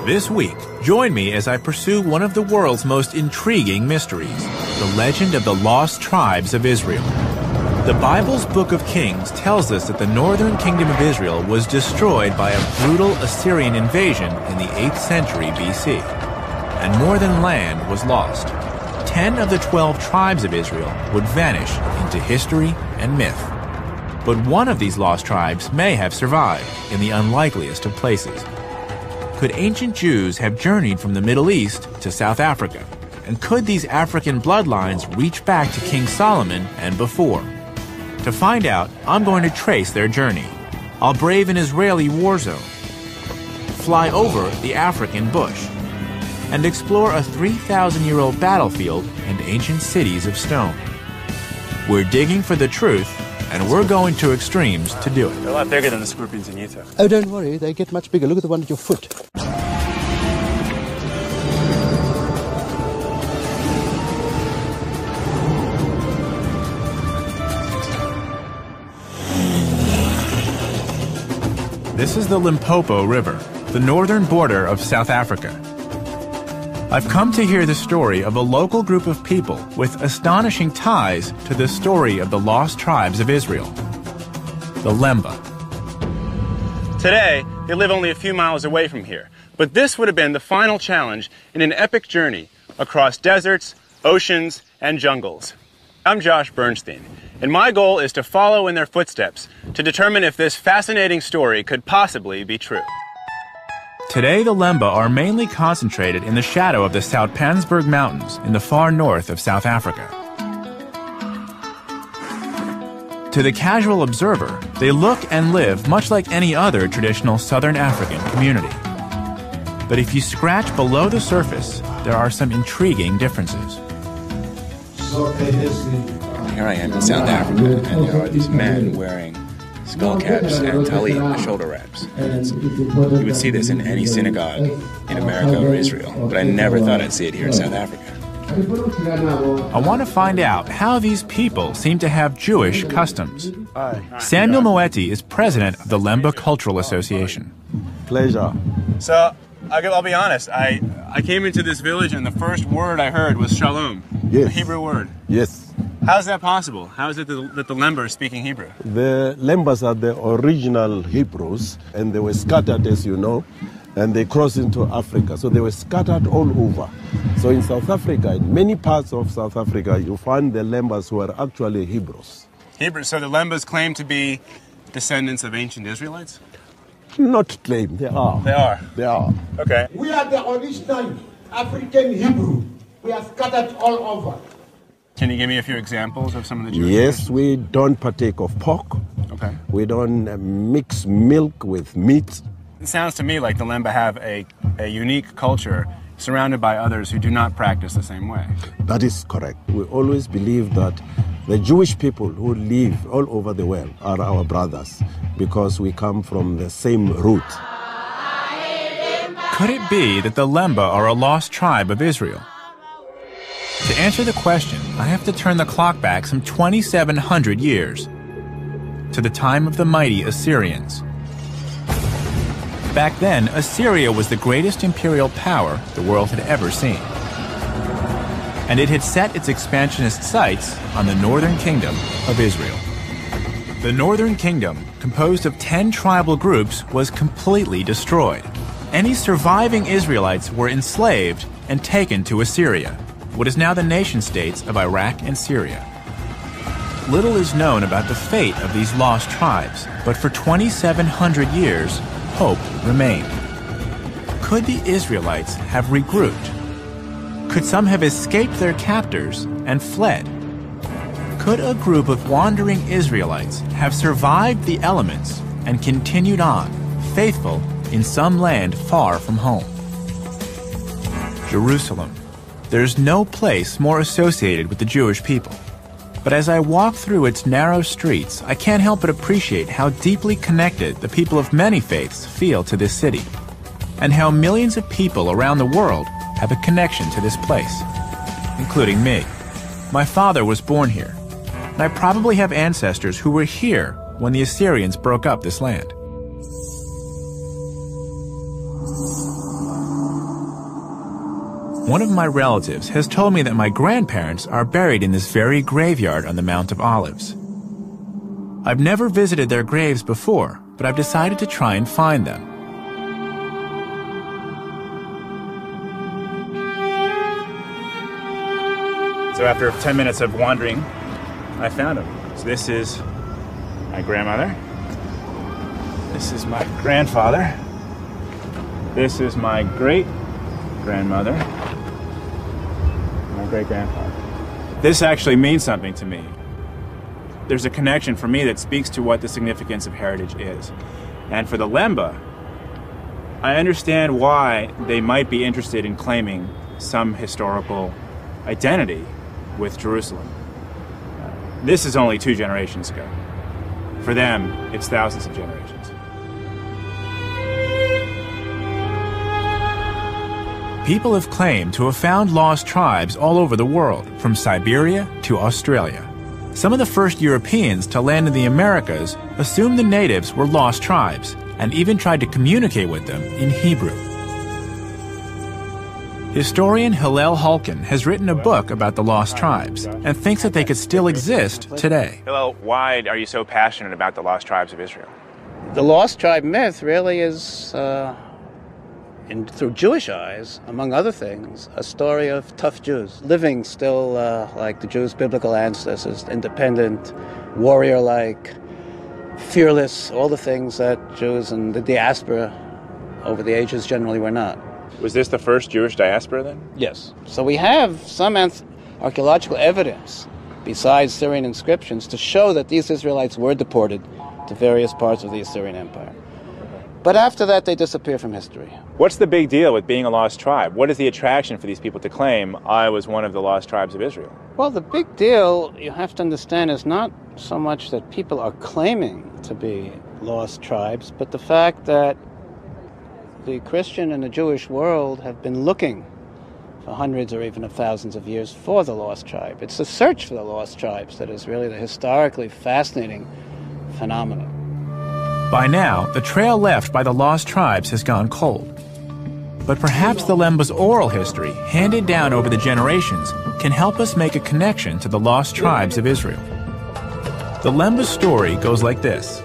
This week, join me as I pursue one of the world's most intriguing mysteries, the legend of the lost tribes of Israel. The Bible's Book of Kings tells us that the northern kingdom of Israel was destroyed by a brutal Assyrian invasion in the 8th century BC. And more than land was lost. 10 of the 12 tribes of Israel would vanish into history and myth. But one of these lost tribes may have survived in the unlikeliest of places. Could ancient Jews have journeyed from the Middle East to South Africa? And could these African bloodlines reach back to King Solomon and before? To find out, I'm going to trace their journey. I'll brave an Israeli war zone, fly over the African bush, and explore a 3,000-year-old battlefield and ancient cities of stone. We're digging for the truth, and we're going to extremes to do it. They're a lot bigger than the scorpions in Utah. Oh, don't worry, they get much bigger. Look at the one at your foot. This is the Limpopo River, the northern border of South Africa. I've come to hear the story of a local group of people with astonishing ties to the story of the lost tribes of Israel, the Lemba. Today, they live only a few miles away from here, but this would have been the final challenge in an epic journey across deserts, oceans, and jungles. I'm Josh Bernstein, and my goal is to follow in their footsteps to determine if this fascinating story could possibly be true. Today, the Lemba are mainly concentrated in the shadow of the Soutpansberg Mountains in the far north of South Africa. To the casual observer, they look and live much like any other traditional Southern African community. But if you scratch below the surface, there are some intriguing differences. Here I am in South Africa, and there are these men wearing skull caps and talit, shoulder wraps. You would see this in any synagogue in America or Israel, but I never thought I'd see it here in South Africa. I want to find out how these people seem to have Jewish customs. Samuel Moeti is president of the Lemba Cultural Association. Pleasure. So, I'll be honest, I came into this village and the first word I heard was shalom, Yes. a Hebrew word. Yes. How is that possible? How is it that the Lemba are speaking Hebrew? The Lembas are the original Hebrews, and they were scattered, as you know, and they crossed into Africa. So they were scattered all over. So in South Africa, in many parts of South Africa, you find the Lembas who are actually Hebrews. Hebrew. So the Lembas claim to be descendants of ancient Israelites? Not claim, they are. They are? They are. Okay. We are the original African Hebrew. We are scattered all over. Can you give me a few examples of some of the Jewish Yes, traditions? we don't partake of pork. Okay. We don't mix milk with meat. It sounds to me like the Lemba have a unique culture surrounded by others who do not practice the same way. That is correct. We always believe that the Jewish people who live all over the world are our brothers because we come from the same root. Could it be that the Lemba are a lost tribe of Israel? To answer the question, I have to turn the clock back some 2,700 years to the time of the mighty Assyrians. Back then, Assyria was the greatest imperial power the world had ever seen. And it had set its expansionist sights on the northern kingdom of Israel. The northern kingdom, composed of 10 tribal groups, was completely destroyed. Any surviving Israelites were enslaved and taken to Assyria, what is now the nation-states of Iraq and Syria. Little is known about the fate of these lost tribes, but for 2,700 years, hope remained. Could the Israelites have regrouped? Could some have escaped their captors and fled? Could a group of wandering Israelites have survived the elements and continued on, faithful in some land far from home? Jerusalem. There's no place more associated with the Jewish people. But as I walk through its narrow streets, I can't help but appreciate how deeply connected the people of many faiths feel to this city, and how millions of people around the world have a connection to this place, including me. My father was born here, and I probably have ancestors who were here when the Assyrians broke up this land. One of my relatives has told me that my grandparents are buried in this very graveyard on the Mount of Olives. I've never visited their graves before, but I've decided to try and find them. So after 10 minutes of wandering, I found them. So this is my grandmother. This is my grandfather. This is my great-grandmother. My great-grandfather. This actually means something to me. There's a connection for me that speaks to what the significance of heritage is. And for the Lemba, I understand why they might be interested in claiming some historical identity with Jerusalem. This is only 2 generations ago. For them, it's thousands of generations. People have claimed to have found lost tribes all over the world, from Siberia to Australia. Some of the first Europeans to land in the Americas assumed the natives were lost tribes and even tried to communicate with them in Hebrew. Historian Hillel Hulkin has written a book about the lost tribes and thinks that they could still exist today. Hillel, why are you so passionate about the lost tribes of Israel? The lost tribe myth really is, through Jewish eyes, among other things, a story of tough Jews, living still like the Jews' biblical ancestors, independent, warrior-like, fearless, all the things that Jews in the diaspora over the ages generally were not. Was this the first Jewish diaspora then? Yes. So we have some archaeological evidence, besides Syrian inscriptions, to show that these Israelites were deported to various parts of the Assyrian Empire. But after that, they disappear from history. What's the big deal with being a lost tribe? What is the attraction for these people to claim, I was one of the lost tribes of Israel? Well, the big deal, you have to understand, is not so much that people are claiming to be lost tribes, but the fact that the Christian and the Jewish world have been looking for hundreds or even thousands of years for the lost tribe. It's the search for the lost tribes that is really the historically fascinating phenomenon. By now, the trail left by the lost tribes has gone cold. But perhaps the Lemba's oral history, handed down over the generations, can help us make a connection to the lost tribes of Israel. The Lemba's story goes like this.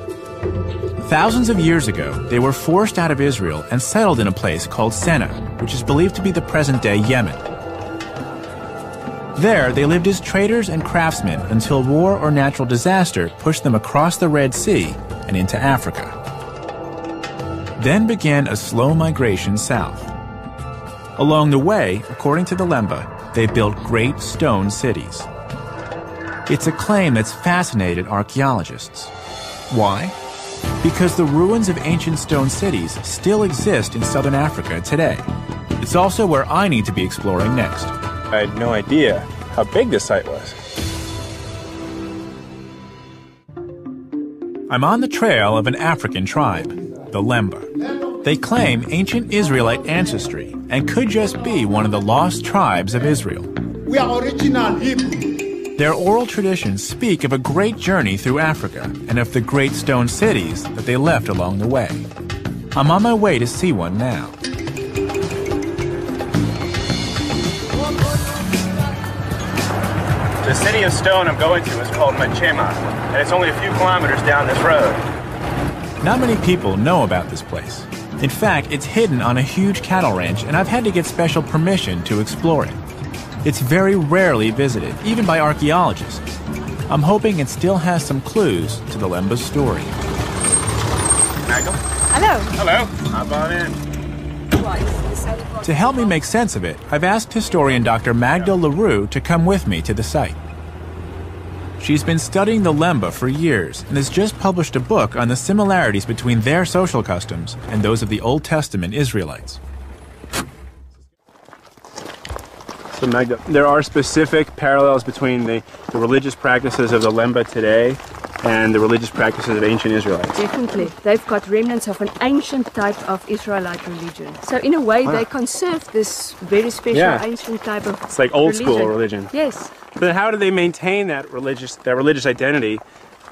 Thousands of years ago, they were forced out of Israel and settled in a place called Senna, which is believed to be the present-day Yemen. There, they lived as traders and craftsmen until war or natural disaster pushed them across the Red Sea and into Africa. Then began a slow migration south. Along the way, according to the Lemba, they built great stone cities. It's a claim that's fascinated archaeologists. Why? Because the ruins of ancient stone cities still exist in southern Africa today. It's also where I need to be exploring next. I had no idea how big this site was. I'm on the trail of an African tribe, the Lemba. They claim ancient Israelite ancestry and could just be one of the lost tribes of Israel. We are original Hebrew. Their oral traditions speak of a great journey through Africa and of the great stone cities that they left along the way. I'm on my way to see one now. The city of stone I'm going to is called Manchema, and it's only a few kilometers down this road. Not many people know about this place. In fact, it's hidden on a huge cattle ranch, and I've had to get special permission to explore it. It's very rarely visited, even by archaeologists. I'm hoping it still has some clues to the Lemba's story. Magdal? Hello. Hello. Hop on in. To help me make sense of it, I've asked historian Dr. Magdal LaRue to come with me to the site. She's been studying the Lemba for years and has just published a book on the similarities between their social customs and those of the Old Testament Israelites. So Magda, there are specific parallels between the religious practices of the Lemba today and the religious practices of ancient Israelites. Definitely. They've got remnants of an ancient type of Israelite religion. So in a way, they conserve this very special ancient type of It's like old school religion. Yes. But how do they maintain that religious identity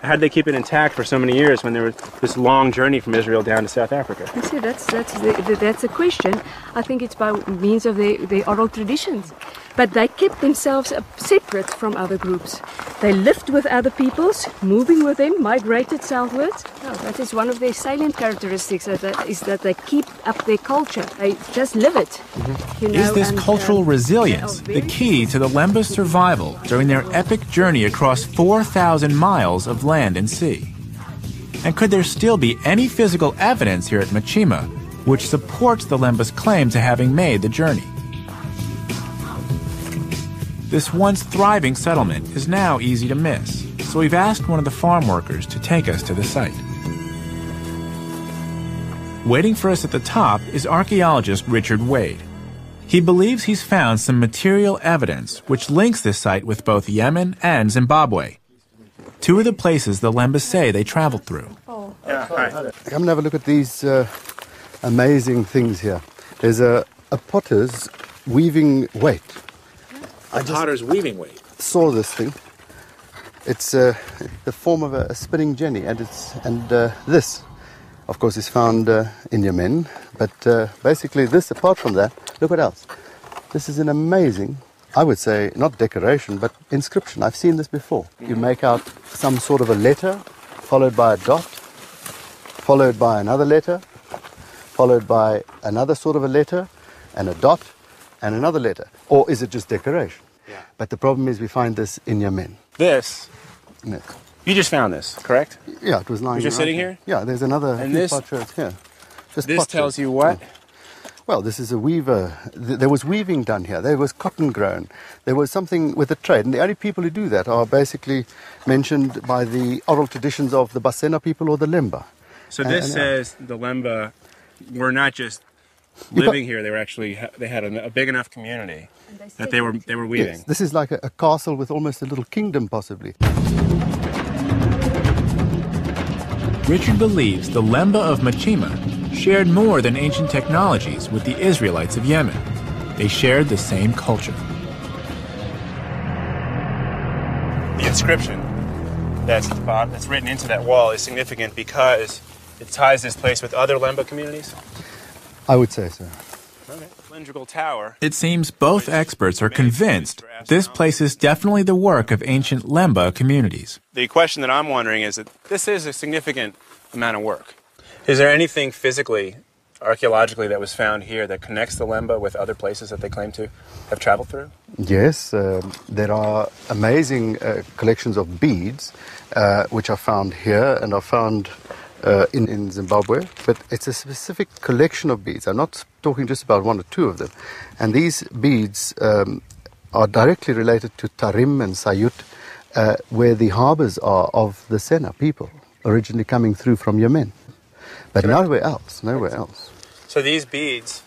How did they keep it intact for so many years when there was this long journey from Israel down to South Africa? You see, that's a question. I think it's by means of their oral traditions. But they kept themselves separate from other groups. They lived with other peoples, moving with them, migrated southwards. No, that is one of their salient characteristics, is that they keep up their culture. They just live it. You know, is this cultural resilience the key to the Lemba's survival during their epic journey across 4,000 miles of land and sea? And could there still be any physical evidence here at Machima which supports the Lemba's claim to having made the journey? This once thriving settlement is now easy to miss, so we've asked one of the farm workers to take us to the site. Waiting for us at the top is archaeologist Richard Wade. He believes he's found some material evidence which links this site with both Yemen and Zimbabwe, two of the places the Lembas say they traveled through. Yeah, right. Come and have a look at these amazing things here. There's a potter's weaving weight. A potter's weaving weight. Saw this thing. It's the form of a spinning jenny, and this, of course, is found in Yemen. But basically, this, apart from that, look what else. This is an amazing, I would say, not decoration, but inscription. I've seen this before. You make out some sort of a letter, followed by a dot, followed by another letter, followed by another sort of a letter, and a dot, and another letter. Or is it just decoration? Yeah. But the problem is we find this in Yemen. This, Yes. you just found this, correct? Yeah, it was lying. It's just right sitting here? Yeah, there's another And few this- potsherds here. Just This potsherds. tells you what? Well, this is a weaver. There was weaving done here. There was cotton grown. There was something with the trade. And the only people who do that are basically mentioned by the oral traditions of the Basena people or the Lemba. So this says the Lemba were not just living here; they were actually they had a big enough community that they were weaving. Yes, this is like a castle with almost a little kingdom, possibly. Richard believes the Lemba of Machima shared more than ancient technologies with the Israelites of Yemen. They shared the same culture. The inscription that's written into that wall is significant because it ties this place with other Lemba communities. I would say so. Okay. Cylindrical tower. It seems both experts are convinced this place is definitely the work of ancient Lemba communities. The question that I'm wondering is that this is a significant amount of work. Is there anything physically, archaeologically, that was found here that connects the Lemba with other places that they claim to have traveled through? Yes, there are amazing collections of beads which are found here and are found in Zimbabwe, but it's a specific collection of beads. I'm not talking just about one or two of them. And these beads are directly related to Tarim and Sayut, where the harbors are of the Sena people, originally coming through from Yemen. But nowhere else. So these beads,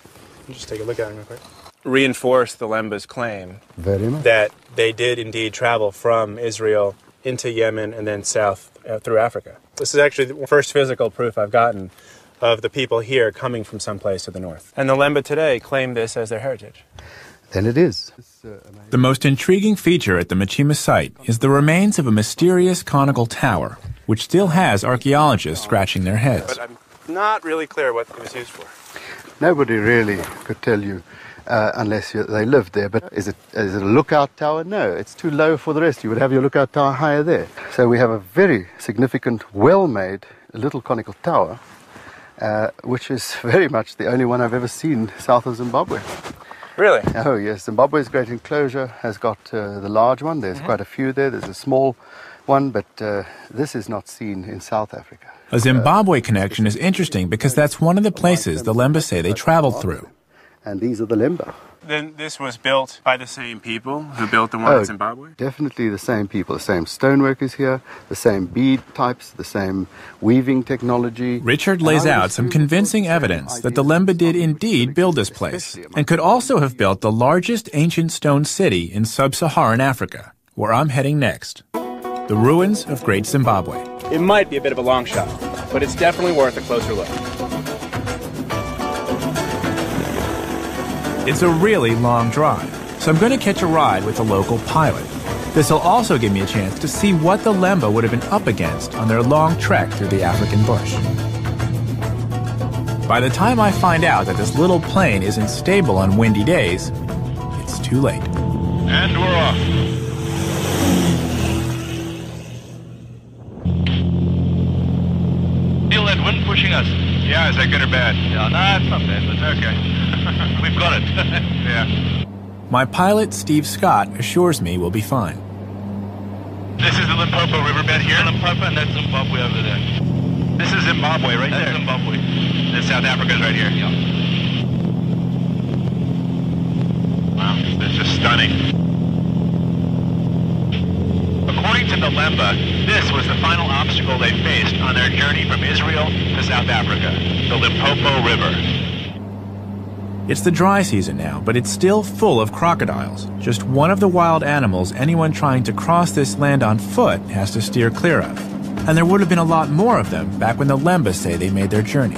just take a look at them real quick, reinforce the Lemba's claim Very much. that they did indeed travel from Israel into Yemen and then south through Africa. This is actually the first physical proof I've gotten of the people here coming from someplace to the north. And the Lemba today claim this as their heritage. Then it is. The most intriguing feature at the Machima site is the remains of a mysterious conical tower, which still has archaeologists scratching their heads. But I'm not really clear what it was used for. Nobody really could tell you unless they lived there. But is it a lookout tower? No, it's too low for the rest. You would have your lookout tower higher there. So we have a very significant, well-made little conical tower, which is very much the only one I've ever seen south of Zimbabwe. Really? Oh, yes. Zimbabwe's great enclosure has got the large one. There's quite a few there. There's a small one, but this is not seen in South Africa. A Zimbabwe connection is interesting because that's one of the places the Lemba say they traveled through. And these are the Lemba. Then this was built by the same people who built the one in Zimbabwe? Definitely the same people. The same stoneworkers here, the same bead types, the same weaving technology. Richard lays out some convincing evidence that the Lemba did indeed build this place, and could also have built the largest ancient stone city in sub-Saharan Africa, where I'm heading next. The ruins of Great Zimbabwe. It might be a bit of a long shot, but it's definitely worth a closer look. It's a really long drive, so I'm going to catch a ride with a local pilot. This will also give me a chance to see what the Lemba would have been up against on their long trek through the African bush. By the time I find out that this little plane isn't stable on windy days, it's too late. And we're off. Feel that wind pushing us? Yeah, is that good or bad? Yeah, nah, it's not bad, but okay. We've got it. Yeah. My pilot, Steve Scott, assures me we'll be fine. This is the Limpopo riverbed here? Limpopo, and that's Zimbabwe over there. This is Zimbabwe right there? That's Zimbabwe. And South Africa's right here? Yeah. Wow, that's just stunning. According to the Lemba, this was the final obstacle they faced on their journey from Israel to South Africa, the Limpopo River. It's the dry season now, but it's still full of crocodiles, just one of the wild animals anyone trying to cross this land on foot has to steer clear of. And there would have been a lot more of them back when the Lemba say they made their journey.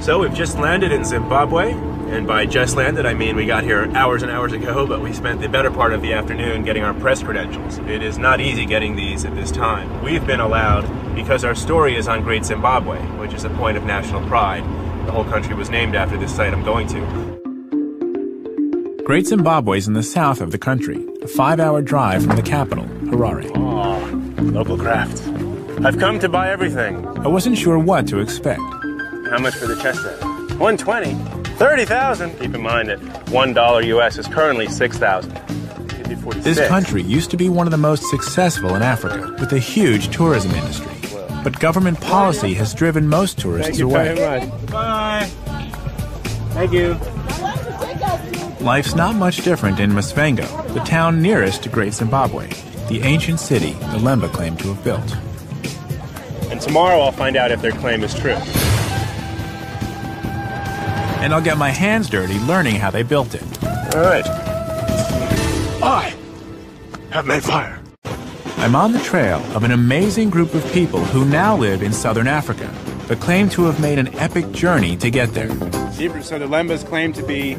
So we've just landed in Zimbabwe, and by just landed I mean we got here hours and hours ago, but we spent the better part of the afternoon getting our press credentials. It is not easy getting these at this time. We've been allowed because our story is on Great Zimbabwe, which is a point of national pride. The whole country was named after this site I'm going to. Great Zimbabwe is in the south of the country, a 5-hour drive from the capital, Harare. Oh, local craft. I've come to buy everything. I wasn't sure what to expect. How much for the chess set? $120. $30,000. Keep in mind that $1 US is currently $6,000. This country used to be one of the most successful in Africa, with a huge tourism industry. But government policy has driven most tourists away. Very much. Bye. Thank you. Life's not much different in Masvengo, the town nearest to Great Zimbabwe, the ancient city the Lemba claim to have built. And tomorrow I'll find out if their claim is true. And I'll get my hands dirty learning how they built it. All right. I have made fire. I'm on the trail of an amazing group of people who now live in southern Africa, but claim to have made an epic journey to get there. So the Lembas claim to be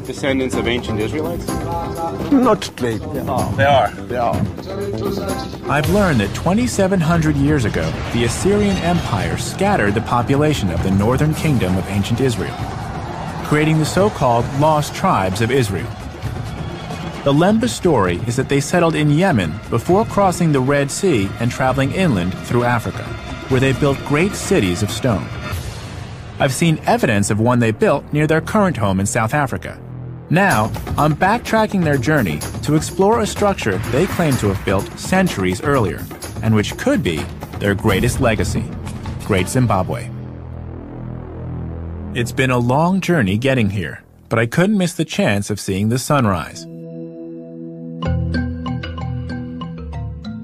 descendants of ancient Israelites? Not straight. They are. They are. I've learned that 2,700 years ago, the Assyrian Empire scattered the population of the northern kingdom of ancient Israel, creating the so-called Lost Tribes of Israel. The Lemba story is that they settled in Yemen before crossing the Red Sea and traveling inland through Africa, where they built great cities of stone. I've seen evidence of one they built near their current home in South Africa. Now, I'm backtracking their journey to explore a structure they claim to have built centuries earlier, and which could be their greatest legacy, Great Zimbabwe. It's been a long journey getting here, but I couldn't miss the chance of seeing the sunrise.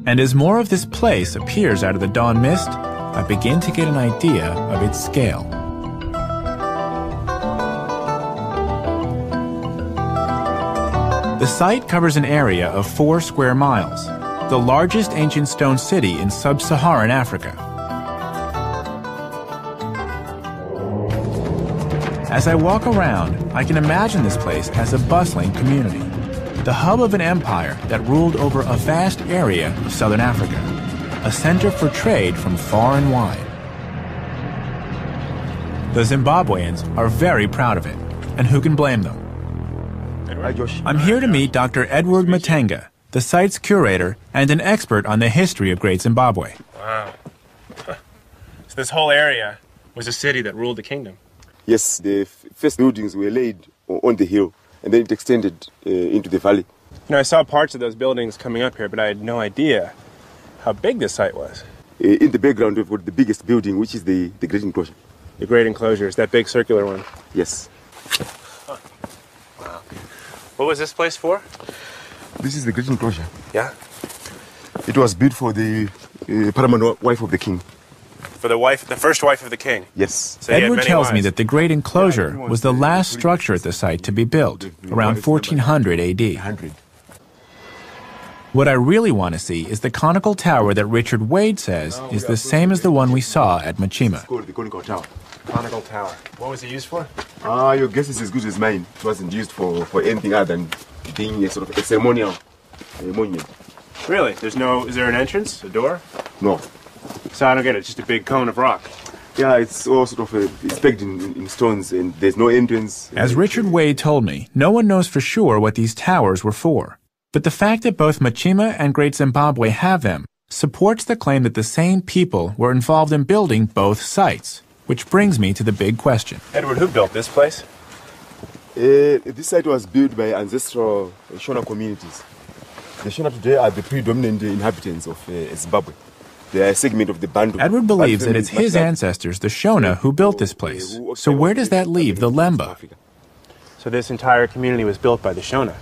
And as more of this place appears out of the dawn mist, I begin to get an idea of its scale. The site covers an area of 4 square miles, the largest ancient stone city in sub-Saharan Africa. As I walk around, I can imagine this place as a bustling community, the hub of an empire that ruled over a vast area of southern Africa, a center for trade from far and wide. The Zimbabweans are very proud of it, and who can blame them? I'm here to meet Dr. Edward Matenga, the site's curator and an expert on the history of Great Zimbabwe. Wow. So this whole area was a city that ruled the kingdom. Yes, the first buildings were laid on the hill, and then it extended into the valley. You know, I saw parts of those buildings coming up here, but I had no idea how big this site was. In the background, we've got the biggest building, which is the Great Enclosure. The Great Enclosure is that big circular one? Yes. Wow. What was this place for? This is the Great Enclosure. Yeah? It was built for the paramount wife of the king. For the first wife of the king? Yes. So Edward tells me that the Great Enclosure was the last structure at the site to be built, around 1400 AD. What I really want to see is the conical tower that Richard Wade says is the same as the one we saw at Machima. It's called the conical tower. Conical tower. What was it used for? Your guess is as good as mine. It wasn't used for anything other than being a sort of a ceremonial monument. Really? Is there an entrance? A door? No. So I don't get it. It's just a big cone of rock. Yeah, it's all sort of it's pegged in stones, and there's no entrance. As Richard Wade told me, no one knows for sure what these towers were for. But the fact that both Machima and Great Zimbabwe have them supports the claim that the same people were involved in building both sites. Which brings me to the big question. Edward, who built this place? This site was built by ancestral Shona communities. The Shona today are the predominant inhabitants of Zimbabwe. They are a segment of the Bantu. Edward believes that it's his ancestors, the Shona, who built this place. So where does that leave the Lemba? So this entire community was built by the Shona?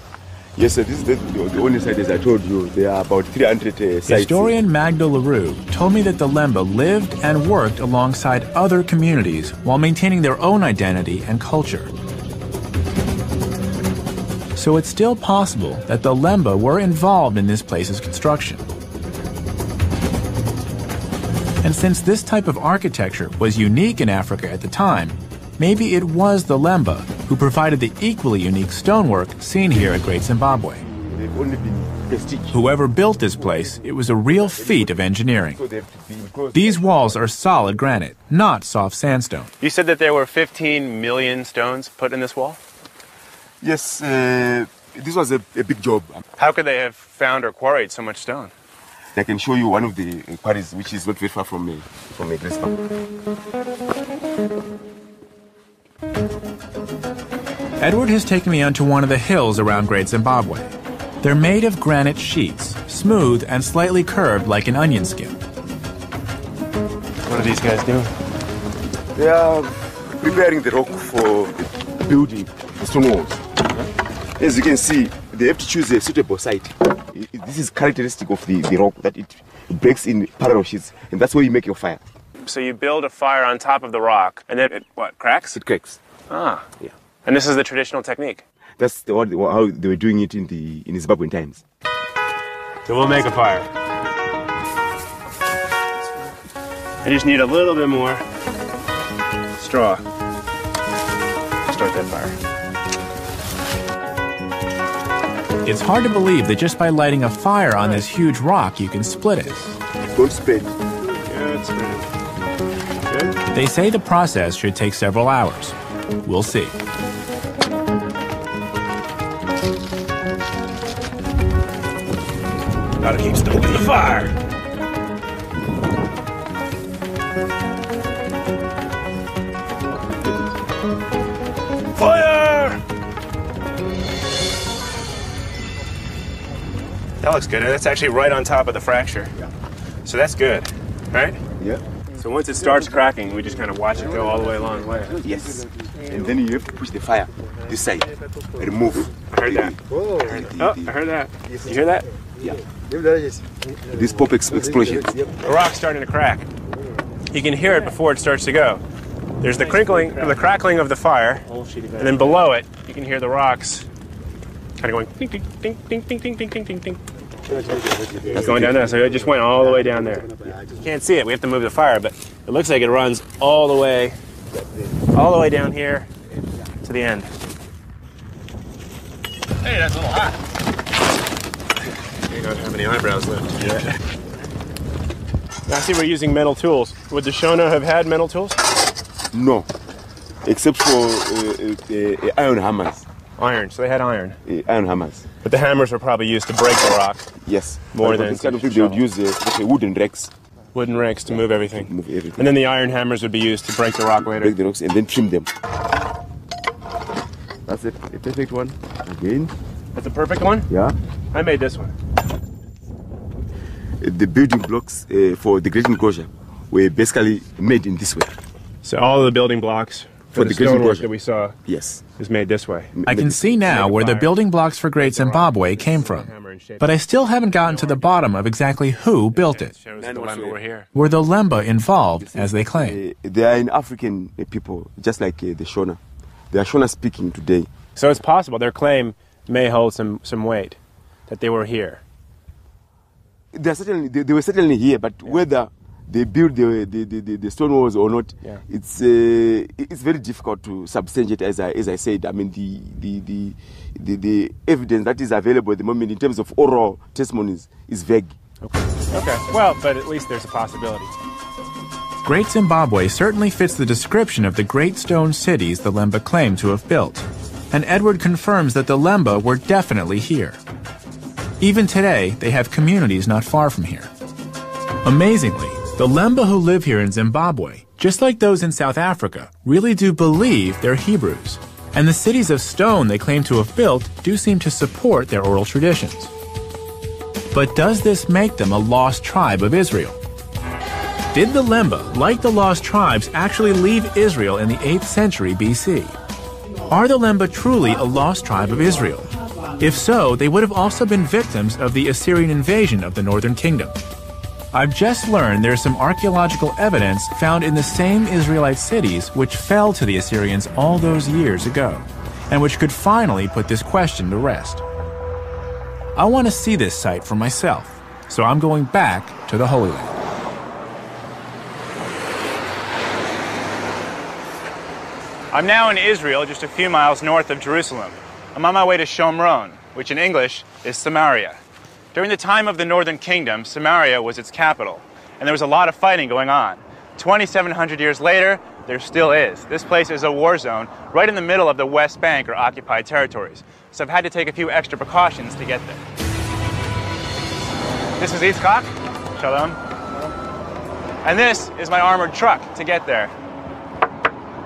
Yes, sir. This is the only site, as I told you. There are about 300 sites. Historian Magda LaRue told me that the Lemba lived and worked alongside other communities while maintaining their own identity and culture. So it's still possible that the Lemba were involved in this place's construction. And since this type of architecture was unique in Africa at the time, maybe it was the Lemba who provided the equally unique stonework seen here at Great Zimbabwe. They've only been prestige. Whoever built this place, it was a real feat of engineering. These walls are solid granite, not soft sandstone. You said that there were 15 million stones put in this wall? Yes, this was a big job. How could they have found or quarried so much stone? I can show you one of the quarries, which is not very far from Grispa. Edward has taken me onto one of the hills around Great Zimbabwe. They're made of granite sheets, smooth and slightly curved like an onion skin. What are these guys doing? They are preparing the rock for building the stone walls. As you can see, they have to choose a suitable site. This is characteristic of the rock, that it breaks in parallel sheets, and that's where you make your fire. So you build a fire on top of the rock, and then it, what, cracks? It cracks. Ah. Yeah. And this is the traditional technique? That's how they were doing it in Zimbabwean times. So we'll make a fire. I just need a little bit more straw to start that fire. It's hard to believe that just by lighting a fire on this huge rock, you can split it. Don't split. Good split. Good. They say the process should take several hours. We'll see. Gotta keep stoking the fire. Fire! That looks good. That's actually right on top of the fracture. Yeah. So that's good, right? Yeah. So once it starts cracking, we just kind of watch it go all the way along the way. Yes. And then you have to push the fire this side. Remove. I heard that. I heard that. You hear that? Yeah. This pop explosion. The rock's starting to crack. You can hear it before it starts to go. There's the crinkling, or the crackling of the fire, and then below it, you can hear the rocks kind of going ding, ding, ding, ding, ding, ding, ding, ding, ding, ding. It's going down there, so it just went all the way down there. You can't see it, we have to move the fire, but it looks like it runs all the way down here to the end. Hey, that's a little hot. You don't have any eyebrows left. Yeah. I see we're using metal tools. Would the Shona have had metal tools? No, except for iron hammers. Iron, so they had iron. Iron hammers. But the hammers were probably used to break the rock. Yes. More than this kind of thing, they would use wooden rakes. Wooden rakes to move everything. Move everything. And then the iron hammers would be used to break the rock later. Break the rocks and then trim them. That's it. A perfect one. Again. That's a perfect one? Yeah. I made this one. The building blocks for the great enclosure were basically made in this way. So all of the building blocks for the stonework that we saw is made this way. I can see now where the building blocks for Great Zimbabwe came from. But I still haven't gotten to the bottom of exactly who built it. Were the Lemba involved, as they claim? They are an African people, just like the Shona. They are Shona speaking today. So it's possible their claim may hold some weight, that they were here. They were certainly here, but whether they built the stone walls or not, it's very difficult to substantiate. As I said, I mean the evidence that is available at the moment in terms of oral testimonies is vague. Okay. Well, but at least there's a possibility. Great Zimbabwe certainly fits the description of the great stone cities the Lemba claim to have built, and Edward confirms that the Lemba were definitely here. Even today, they have communities not far from here. Amazingly, the Lemba who live here in Zimbabwe, just like those in South Africa, really do believe they're Hebrews, and the cities of stone they claim to have built do seem to support their oral traditions. But does this make them a lost tribe of Israel? Did the Lemba, like the lost tribes, actually leave Israel in the 8th century BC? Are the Lemba truly a lost tribe of Israel? If so, they would have also been victims of the Assyrian invasion of the northern kingdom. I've just learned there's some archaeological evidence found in the same Israelite cities which fell to the Assyrians all those years ago, and which could finally put this question to rest. I want to see this site for myself, so I'm going back to the Holy Land. I'm now in Israel, just a few miles north of Jerusalem. I'm on my way to Shomron, which in English is Samaria. During the time of the Northern Kingdom, Samaria was its capital, and there was a lot of fighting going on. 2,700 years later, there still is. This place is a war zone right in the middle of the West Bank, or occupied territories. So I've had to take a few extra precautions to get there. This is Yitzchak. Shalom. And this is my armored truck to get there.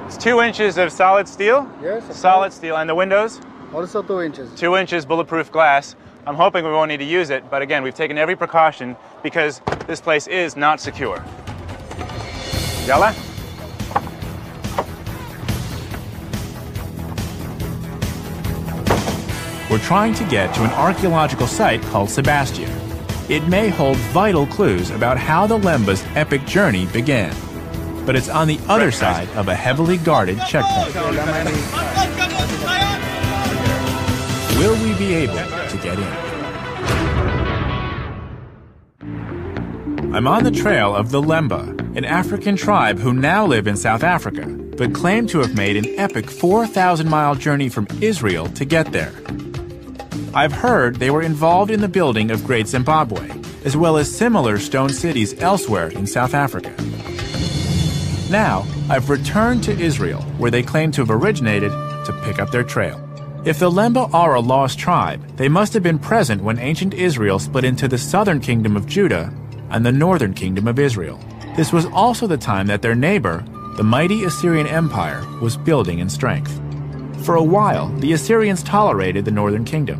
It's 2 inches of solid steel. Yes. Solid steel. And the windows? Also 2 inches. 2 inches bulletproof glass. I'm hoping we won't need to use it, but again, we've taken every precaution because this place is not secure. Yalla? We're trying to get to an archaeological site called Sebastia. It may hold vital clues about how the Lemba's epic journey began, but it's on the other side of a heavily guarded checkpoint. Will we be able to get in? I'm on the trail of the Lemba, an African tribe who now live in South Africa, but claim to have made an epic 4,000-mile journey from Israel to get there. I've heard they were involved in the building of Great Zimbabwe, as well as similar stone cities elsewhere in South Africa. Now, I've returned to Israel, where they claim to have originated, to pick up their trail. If the Lemba are a lost tribe, they must have been present when ancient Israel split into the southern kingdom of Judah and the northern kingdom of Israel. This was also the time that their neighbor, the mighty Assyrian Empire, was building in strength. For a while, the Assyrians tolerated the northern kingdom,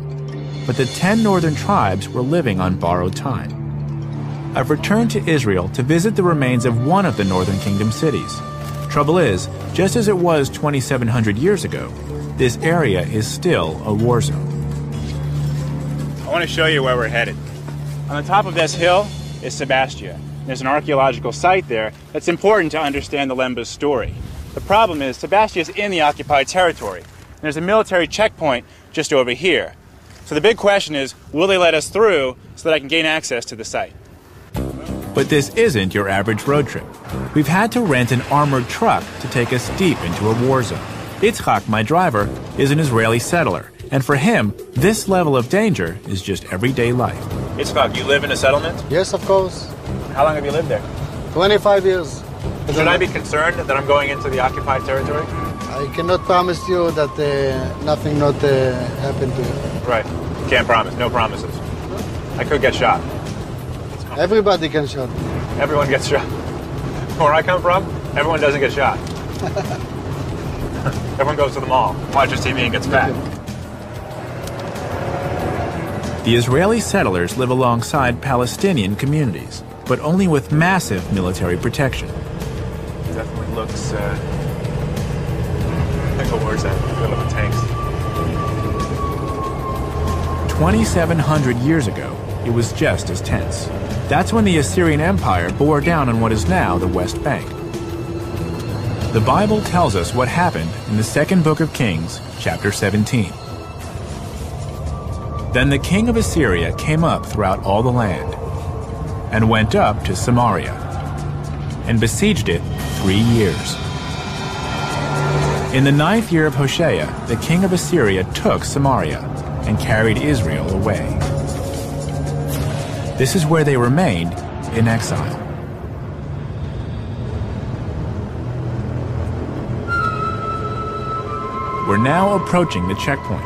but the 10 northern tribes were living on borrowed time. I've returned to Israel to visit the remains of one of the northern kingdom cities. Trouble is, just as it was 2,700 years ago, this area is still a war zone. I want to show you where we're headed. On the top of this hill is Sebastia. There's an archaeological site there that's important to understand the Lemba's story. The problem is Sebastia is in the occupied territory. And there's a military checkpoint just over here. So the big question is, will they let us through so that I can gain access to the site? But this isn't your average road trip. We've had to rent an armored truck to take us deep into a war zone. Yitzchak, my driver, is an Israeli settler, and for him, this level of danger is just everyday life. Yitzchak, you live in a settlement? Yes, of course. How long have you lived there? 25 years. Should I be concerned that I'm going into the occupied territory? I cannot promise you that nothing not happen to you. Right. You can't promise. No promises. I could get shot. Everybody can shot. Everyone gets shot. Where I come from, everyone doesn't get shot. Everyone goes to the mall, watches TV, and gets fat. The Israeli settlers live alongside Palestinian communities, but only with massive military protection. It definitely looks like a war zone. Look at the tanks. 2,700 years ago, it was just as tense. That's when the Assyrian Empire bore down on what is now the West Bank. The Bible tells us what happened in the second book of Kings, chapter 17. Then the king of Assyria came up throughout all the land. and went up to Samaria and besieged it 3 years. In the 9th year of Hoshea, the king of Assyria took Samaria and carried Israel away. This is where they remained in exile. We're now approaching the checkpoint.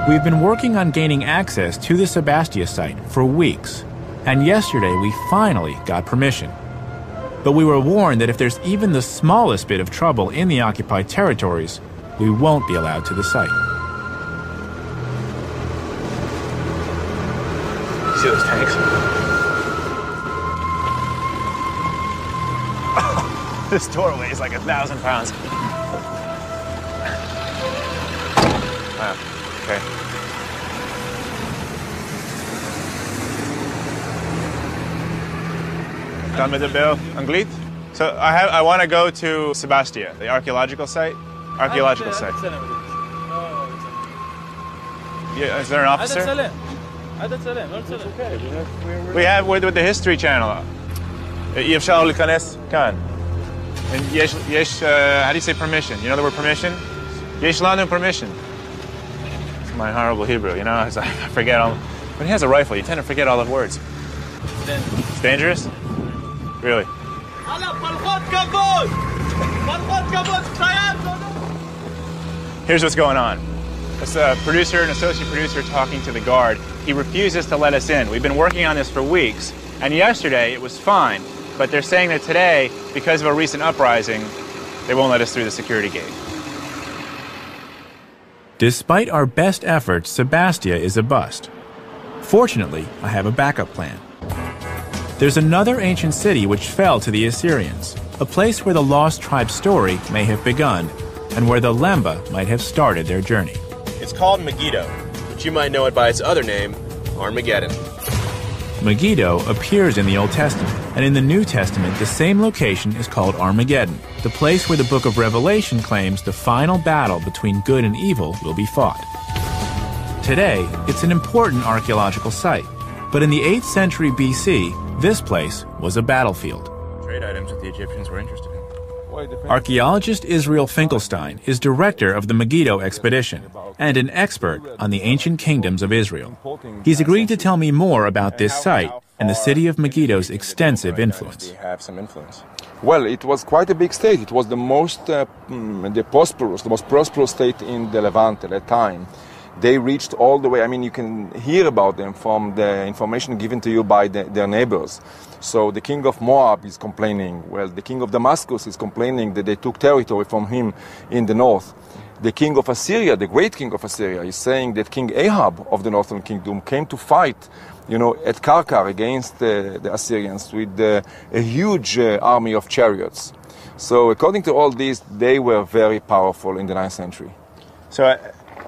We've been working on gaining access to the Sebastia site for weeks, and yesterday we finally got permission. But we were warned that if there's even the smallest bit of trouble in the occupied territories, we won't be allowed to the site. See those tanks? This doorway is like 1,000 pounds. Wow, okay. Done with the bill, Anglit? So I want to go to Sebastia, the archaeological site. Archaeological site. Yeah, is there an officer? We have with the History Channel. אפשר להיכנס כאן. And yesh, how do you say permission? You know the word permission? Yesh לנו permission. It's my horrible Hebrew, you know, I forget all. When he has a rifle, you tend to forget all the words. It's dangerous? Really? Here's what's going on. It's a producer, an associate producer talking to the guard. He refuses to let us in. We've been working on this for weeks, and yesterday it was fine, but they're saying that today, because of a recent uprising, they won't let us through the security gate. Despite our best efforts, Sebastia is a bust. Fortunately, I have a backup plan. There's another ancient city which fell to the Assyrians, a place where the lost tribe story may have begun, and where the Lemba might have started their journey. It's called Megiddo, but you might know it by its other name, Armageddon. Megiddo appears in the Old Testament, and in the New Testament the same location is called Armageddon, the place where the book of Revelation claims the final battle between good and evil will be fought. Today, it's an important archaeological site, but in the 8th century BC, this place was a battlefield. Trade items that the Egyptians were interested in. Archaeologist Israel Finkelstein is director of the Megiddo expedition and an expert on the ancient kingdoms of Israel. He's agreed to tell me more about this site and the city of Megiddo's extensive influence. Well, it was quite a big state. It was the most prosperous state in the Levant at that time. They reached all the way, I mean, you can hear about them from the information given to you by their neighbors. So the king of Moab is complaining. Well, the king of Damascus is complaining that they took territory from him in the north. The king of Assyria, the great king of Assyria, is saying that King Ahab of the northern kingdom came to fight, at Karkar against the Assyrians with a huge army of chariots. So according to all this, they were very powerful in the 9th century. So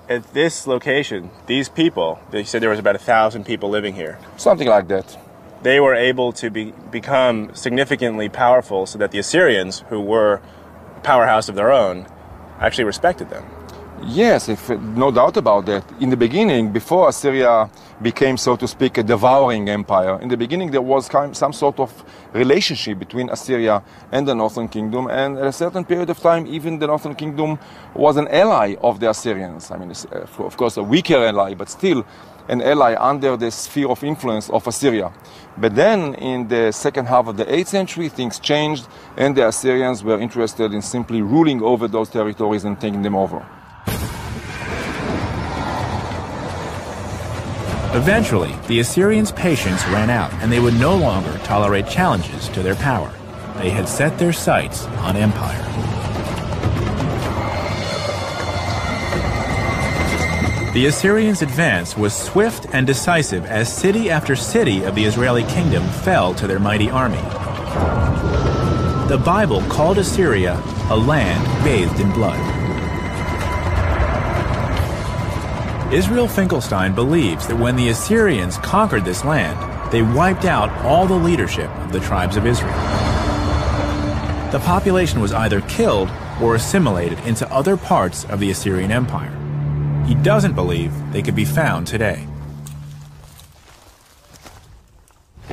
at this location, these people, they said there was about 1,000 people living here. Something like that. They were able to become significantly powerful so that the Assyrians, who were a powerhouse of their own, actually respected them. Yes, no doubt about that. In the beginning, before Assyria became, so to speak, a devouring empire, in the beginning there was some sort of relationship between Assyria and the Northern Kingdom, and at a certain period of time, even the Northern Kingdom was an ally of the Assyrians. I mean, of course, a weaker ally, but still an ally under the sphere of influence of Assyria. But then, in the second half of the 8th century, things changed, and the Assyrians were interested in simply ruling over those territories and taking them over. Eventually, the Assyrians' patience ran out, and they would no longer tolerate challenges to their power. They had set their sights on empire. The Assyrians' advance was swift and decisive as city after city of the Israeli kingdom fell to their mighty army. The Bible called Assyria a land bathed in blood. Israel Finkelstein believes that when the Assyrians conquered this land, they wiped out all the leadership of the tribes of Israel. The population was either killed or assimilated into other parts of the Assyrian Empire. He doesn't believe they could be found today.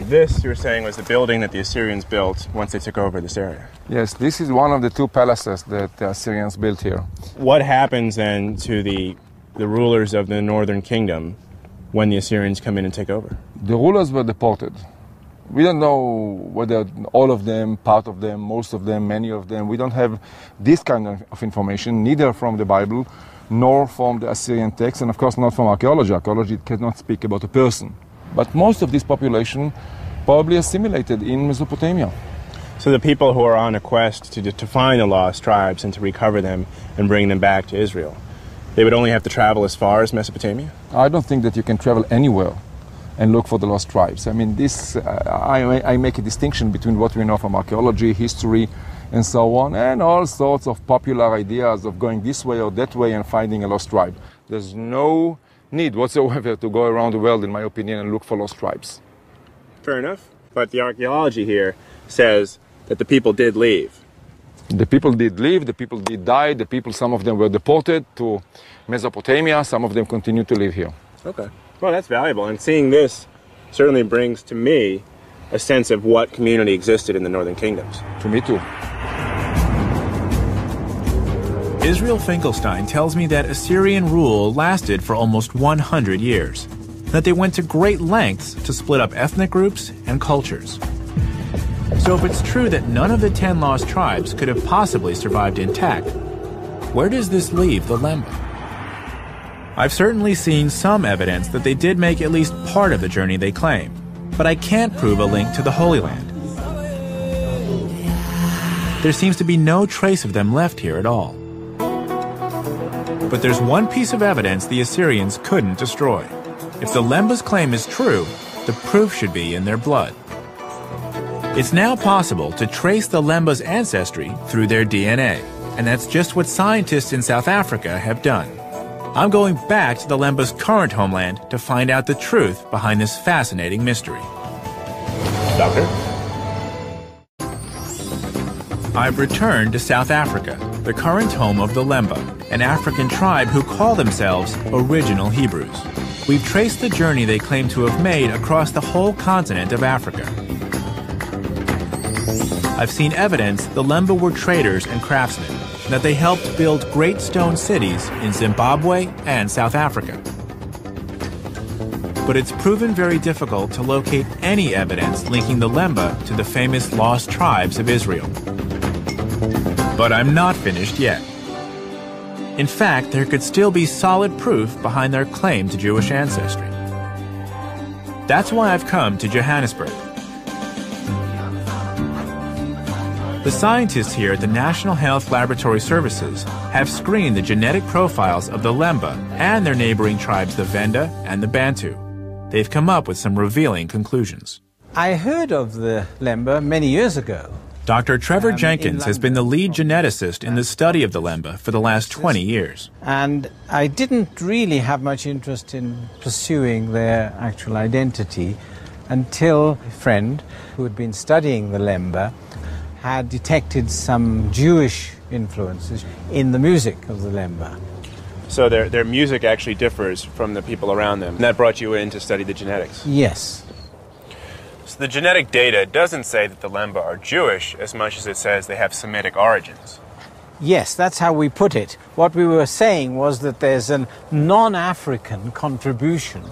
this, you were saying, was the building that the Assyrians built once they took over this area. Yes, this is one of the two palaces that the Assyrians built here. What happens then to the rulers of the northern kingdom when the Assyrians come in and take over? The rulers were deported. We don't know whether all of them, part of them, most of them, many of them. We don't have this kind of information, neither from the Bible nor from the Assyrian text, and of course not from archaeology. Archaeology cannot speak about a person. But most of this population probably assimilated in Mesopotamia. So the people who are on a quest to find the lost tribes and to recover them and bring them back to Israel, they would only have to travel as far as Mesopotamia? I don't think that you can travel anywhere and look for the lost tribes. I mean, I make a distinction between what we know from archaeology, history, and so on, and all sorts of popular ideas of going this way or that way and finding a lost tribe. There's no need whatsoever to go around the world, in my opinion, and look for lost tribes. Fair enough. But the archaeology here says that the people did leave. The people did leave, the people did die, some of them were deported to Mesopotamia, some of them continue to live here. Okay. Well, that's valuable, and seeing this certainly brings to me a sense of what community existed in the northern kingdoms. To me too. Israel Finkelstein tells me that Assyrian rule lasted for almost 100 years, that they went to great lengths to split up ethnic groups and cultures. So if it's true that none of the 10 lost tribes could have possibly survived intact, where does this leave the Lemba? I've certainly seen some evidence that they did make at least part of the journey they claim, but I can't prove a link to the Holy Land. There seems to be no trace of them left here at all. But there's one piece of evidence the Assyrians couldn't destroy. If the Lemba's claim is true, the proof should be in their blood. It's now possible to trace the Lemba's ancestry through their DNA, and that's just what scientists in South Africa have done. I'm going back to the Lemba's current homeland to find out the truth behind this fascinating mystery. Doctor? I've returned to South Africa, the current home of the Lemba, an African tribe who call themselves original Hebrews. We've traced the journey they claim to have made across the whole continent of Africa. I've seen evidence the Lemba were traders and craftsmen, and that they helped build great stone cities in Zimbabwe and South Africa. But it's proven very difficult to locate any evidence linking the Lemba to the famous lost tribes of Israel. But I'm not finished yet. In fact, there could still be solid proof behind their claim to Jewish ancestry. That's why I've come to Johannesburg. The scientists here at the National Health Laboratory Services have screened the genetic profiles of the Lemba and their neighboring tribes, the Venda and the Bantu. They've come up with some revealing conclusions. I heard of the Lemba many years ago. Dr. Trevor Jenkins has been the lead geneticist in the study of the Lemba for the last 20 years. And I didn't really have much interest in pursuing their actual identity until a friend who had been studying the Lemba had detected some Jewish influences in the music of the Lemba. So their music actually differs from the people around them. And that brought you in to study the genetics? Yes. So the genetic data doesn't say that the Lemba are Jewish as much as it says they have Semitic origins. Yes, that's how we put it. What we were saying was that there's a non-African contribution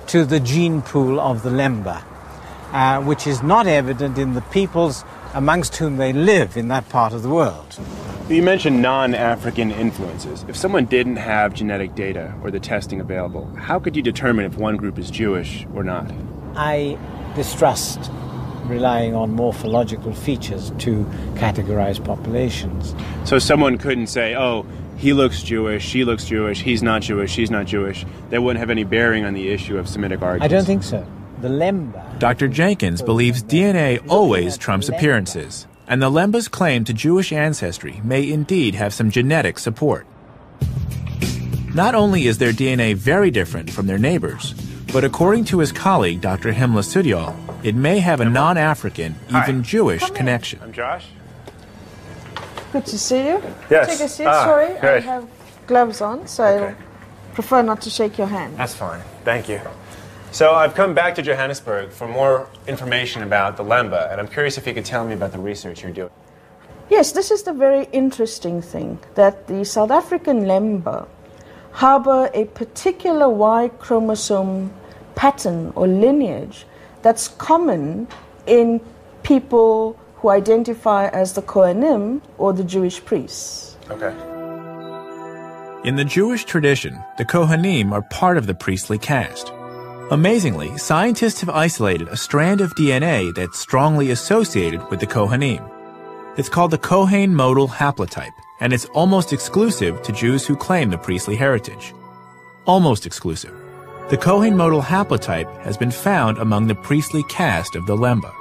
to the gene pool of the Lemba, which is not evident in the peoples amongst whom they live in that part of the world. You mentioned non-African influences. If someone didn't have genetic data or the testing available, how could you determine if one group is Jewish or not? I distrust relying on morphological features to categorize populations. So someone couldn't say, oh, he looks Jewish, she looks Jewish, he's not Jewish, she's not Jewish. That wouldn't have any bearing on the issue of Semitic origins. I don't think so. The Lemba... Dr. Jenkins believes DNA always trumps appearances, and the Lemba's claim to Jewish ancestry may indeed have some genetic support. Not only is their DNA very different from their neighbors, but according to his colleague, Dr. Himla Sudyal, it may have a non-African, even Jewish connection. I'm Josh. Good to see you. Yes. Take a seat. Sorry, great. I have gloves on, so I prefer not to shake your hand. That's fine. Thank you. So I've come back to Johannesburg for more information about the Lemba, and I'm curious if you could tell me about the research you're doing. Yes, this is the very interesting thing, that the South African Lemba harbor a particular Y chromosome pattern or lineage that's common in people who identify as the Kohanim or the Jewish priests. Okay. In the Jewish tradition, the Kohanim are part of the priestly caste. Amazingly, scientists have isolated a strand of DNA that's strongly associated with the Kohanim. It's called the Kohen modal haplotype, and it's almost exclusive to Jews who claim the priestly heritage. Almost exclusive. The Kohen modal haplotype has been found among the priestly caste of the Lemba.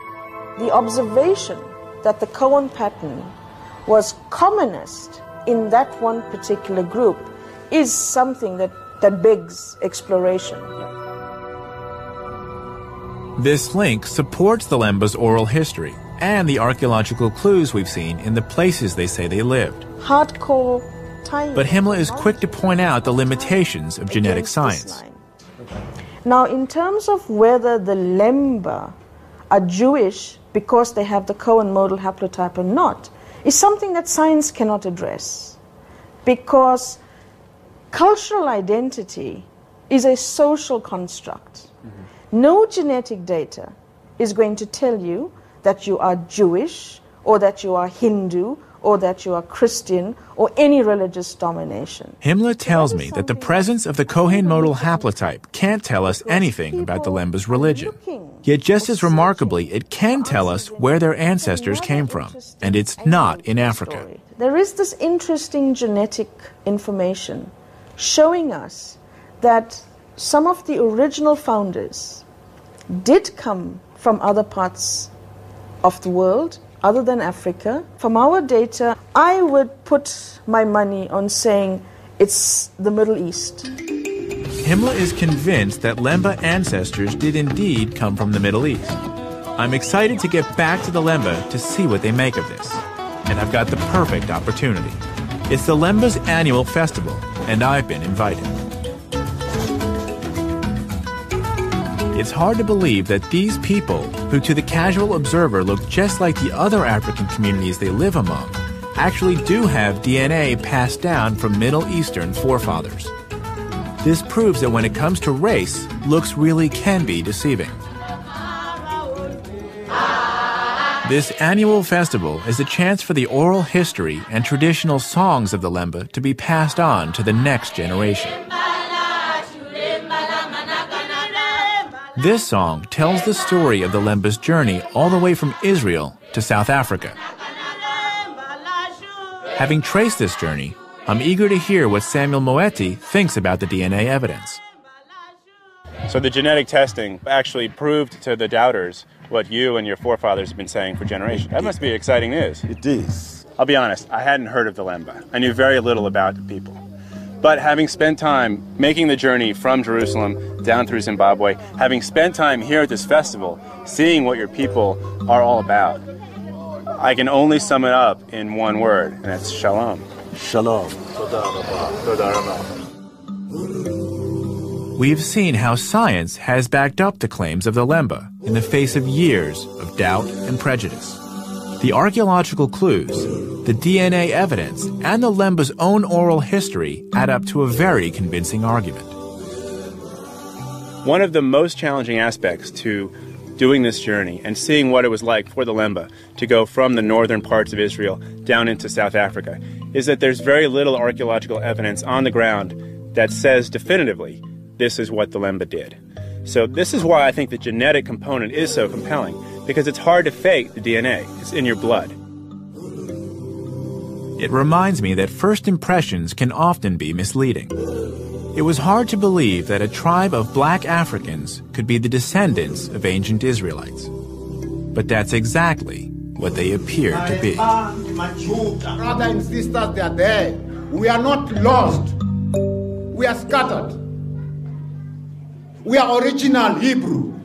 The observation that the Cohen pattern was commonest in that one particular group is something that begs exploration. This link supports the Lemba's oral history and the archaeological clues we've seen in the places they say they lived. Hardcore time. But Himmler is quick to point out the limitations of genetic science. Now, in terms of whether the Lemba are Jewish because they have the Cohen modal haplotype or not, is something that science cannot address. Because cultural identity is a social construct. No genetic data is going to tell you that you are Jewish or that you are Hindu or that you are Christian or any religious domination. Himmler tells me that the presence of the Kohen modal haplotype can't tell us anything about the Lemba's religion. Yet just as remarkably, it can tell us where their ancestors came from, and it's not in Africa. There is this interesting genetic information showing us that some of the original founders did come from other parts of the world, other than Africa. From our data, I would put my money on saying it's the Middle East. Himmler is convinced that Lemba ancestors did indeed come from the Middle East. I'm excited to get back to the Lemba to see what they make of this. And I've got the perfect opportunity. It's the Lemba's annual festival, and I've been invited. It's hard to believe that these people, who to the casual observer look just like the other African communities they live among, actually do have DNA passed down from Middle Eastern forefathers. This proves that when it comes to race, looks really can be deceiving. This annual festival is a chance for the oral history and traditional songs of the Lemba to be passed on to the next generation. This song tells the story of the Lemba's journey all the way from Israel to South Africa. Having traced this journey, I'm eager to hear what Samuel Moeti thinks about the DNA evidence. So the genetic testing actually proved to the doubters what you and your forefathers have been saying for generations. That must be exciting news. It is. I'll be honest, I hadn't heard of the Lemba. I knew very little about the people. But having spent time making the journey from Jerusalem down through Zimbabwe, having spent time here at this festival, seeing what your people are all about, I can only sum it up in one word, and that's shalom. Shalom. We've seen how science has backed up the claims of the Lemba in the face of years of doubt and prejudice. The archaeological clues, the DNA evidence, and the Lemba's own oral history add up to a very convincing argument. One of the most challenging aspects to doing this journey and seeing what it was like for the Lemba to go from the northern parts of Israel down into South Africa is that there's very little archaeological evidence on the ground that says definitively this is what the Lemba did. So this is why I think the genetic component is so compelling, because it's hard to fake the DNA. It's in your blood. It reminds me that first impressions can often be misleading. It was hard to believe that a tribe of black Africans could be the descendants of ancient Israelites. But that's exactly what they appear to be. Brothers and sisters, they are there. We are not lost. We are scattered. We are original Hebrew.